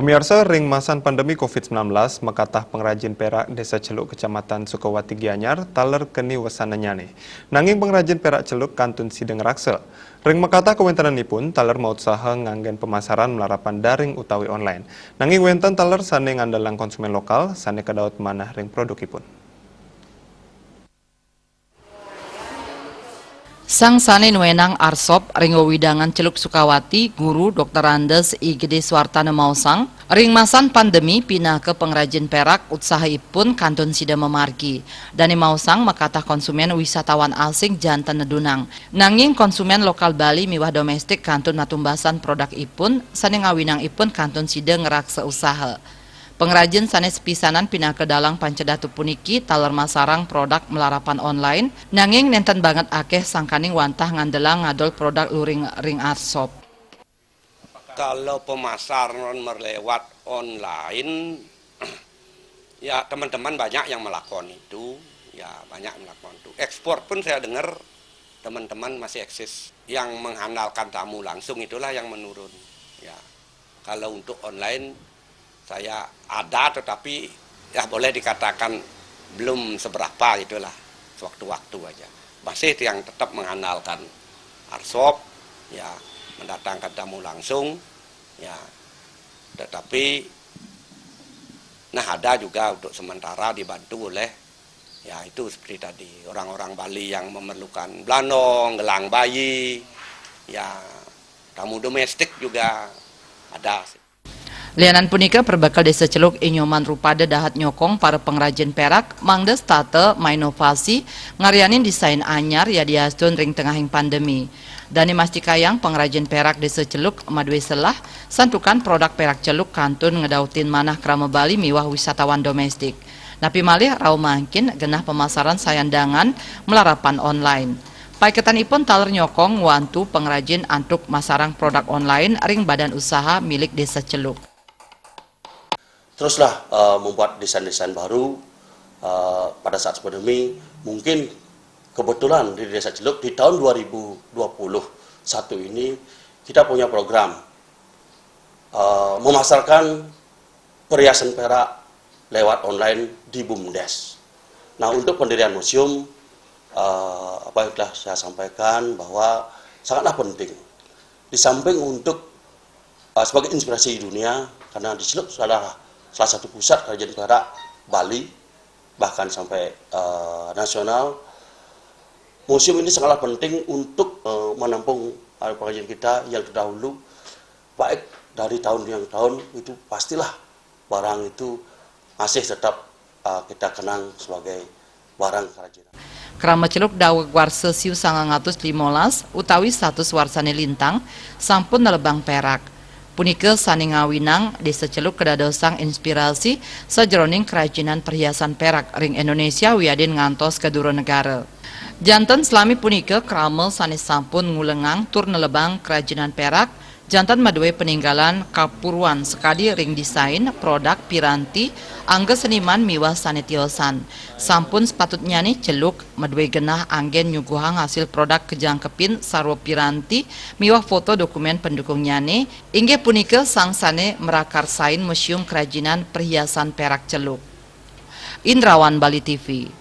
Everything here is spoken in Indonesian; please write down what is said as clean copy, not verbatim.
Pemirsa, ring masan pandemi COVID-19, makatah pengrajin perak Desa Celuk Kecamatan Sukawati Gianyar, taler keni wasananyane. Nanging pengrajin perak Celuk kantun sideng raksa. Ring makatah kewentananipun taler mau usaha nganggen pemasaran melarapan daring utawi online. Nanging wenten taler sane ngandalang konsumen lokal, sane kedaut manah ring produkipun. Sang sane nuenang arsop ring wewidangan Celuk Sukawati guru Dr. Andes I Gede Swartana Mausang ring masan pandemi pindah ke pengrajin perak usahaipun kantun sida memargi dani Mausang makatah konsumen wisatawan asing jantan nedunang nanging konsumen lokal Bali miwah domestik kantun natumbasan produk ipun sane ngawinang ipun kantun sida ngeraksa usaha. Pengrajin sanes pisanan pindah ke dalang pancedatu puniki taler masarang produk melarapan online nanging nenten banget akeh sangkaning wantah ngandelang ngadol produk luring ring arsop. Kalau pemasaran melewat online ya teman-teman banyak yang melakukan itu, ya banyak melakukan itu. Ekspor pun saya dengar teman-teman masih eksis, yang mengandalkan tamu langsung itulah yang menurun. Ya, kalau untuk online saya ada, tetapi ya boleh dikatakan belum seberapa itulah, sewaktu-waktu aja. Masih yang tetap mengandalkan arsop, ya mendatangkan tamu langsung, ya. Tetapi nah ada juga untuk sementara dibantu oleh ya itu seperti tadi orang-orang Bali yang memerlukan blanong, gelang bayi, ya tamu domestik juga ada. Lianan punika perbakal Desa Celuk inyoman rupada dahat nyokong para pengrajin perak mangdes tate mainovasi ngarianin desain anyar ya diastun ring tengahing pandemi. Dani mastikayang pengrajin perak Desa Celuk madwe selah santukan produk perak Celuk kantun ngedautin manah krama Bali miwah wisatawan domestik. Napi malih rau mangkin genah pemasaran sayandangan melarapan online. Paiketanipun taler nyokong wantu pengrajin antuk masarang produk online ring badan usaha milik Desa Celuk. Teruslah membuat desain-desain baru pada saat pandemi. Mungkin kebetulan di Desa Celuk di tahun 2021 ini kita punya program memasarkan perhiasan perak lewat online di BUMDes. Nah, untuk pendirian museum apa yang telah saya sampaikan bahwa sangatlah penting. Di samping untuk sebagai inspirasi dunia, karena di Celuk adalah salah satu pusat kerajinan perak Bali, bahkan sampai nasional. Museum ini sangatlah penting untuk menampung pengrajin kita yang terdahulu, baik dari tahun yang tahun itu pastilah barang itu masih tetap kita kenang sebagai barang kerajinan. Krama Celuk daweg warsa siu 915 utawi status warsane lintang sampun nelebang perak. Punike sane ngawinang Desa Celuk kedadosang inspirasi sajroning kerajinan perhiasan perak ring Indonesia wiadin ngantos ke duro negara. Janten selami punike krama sane sampun ngulengang tur nelebang kerajinan perak jantan madwe peninggalan kapuruan sekadi ring desain produk piranti angge seniman miwah sane tiosan. Sampun sepatutnya nih Celuk madwe genah anggen nyuguhang hasil produk kejangkepin sarwa piranti miwah foto dokumen pendukungnya nih inge punike sang sane merakarsain museum kerajinan perhiasan perak Celuk. Indrawan Bali TV.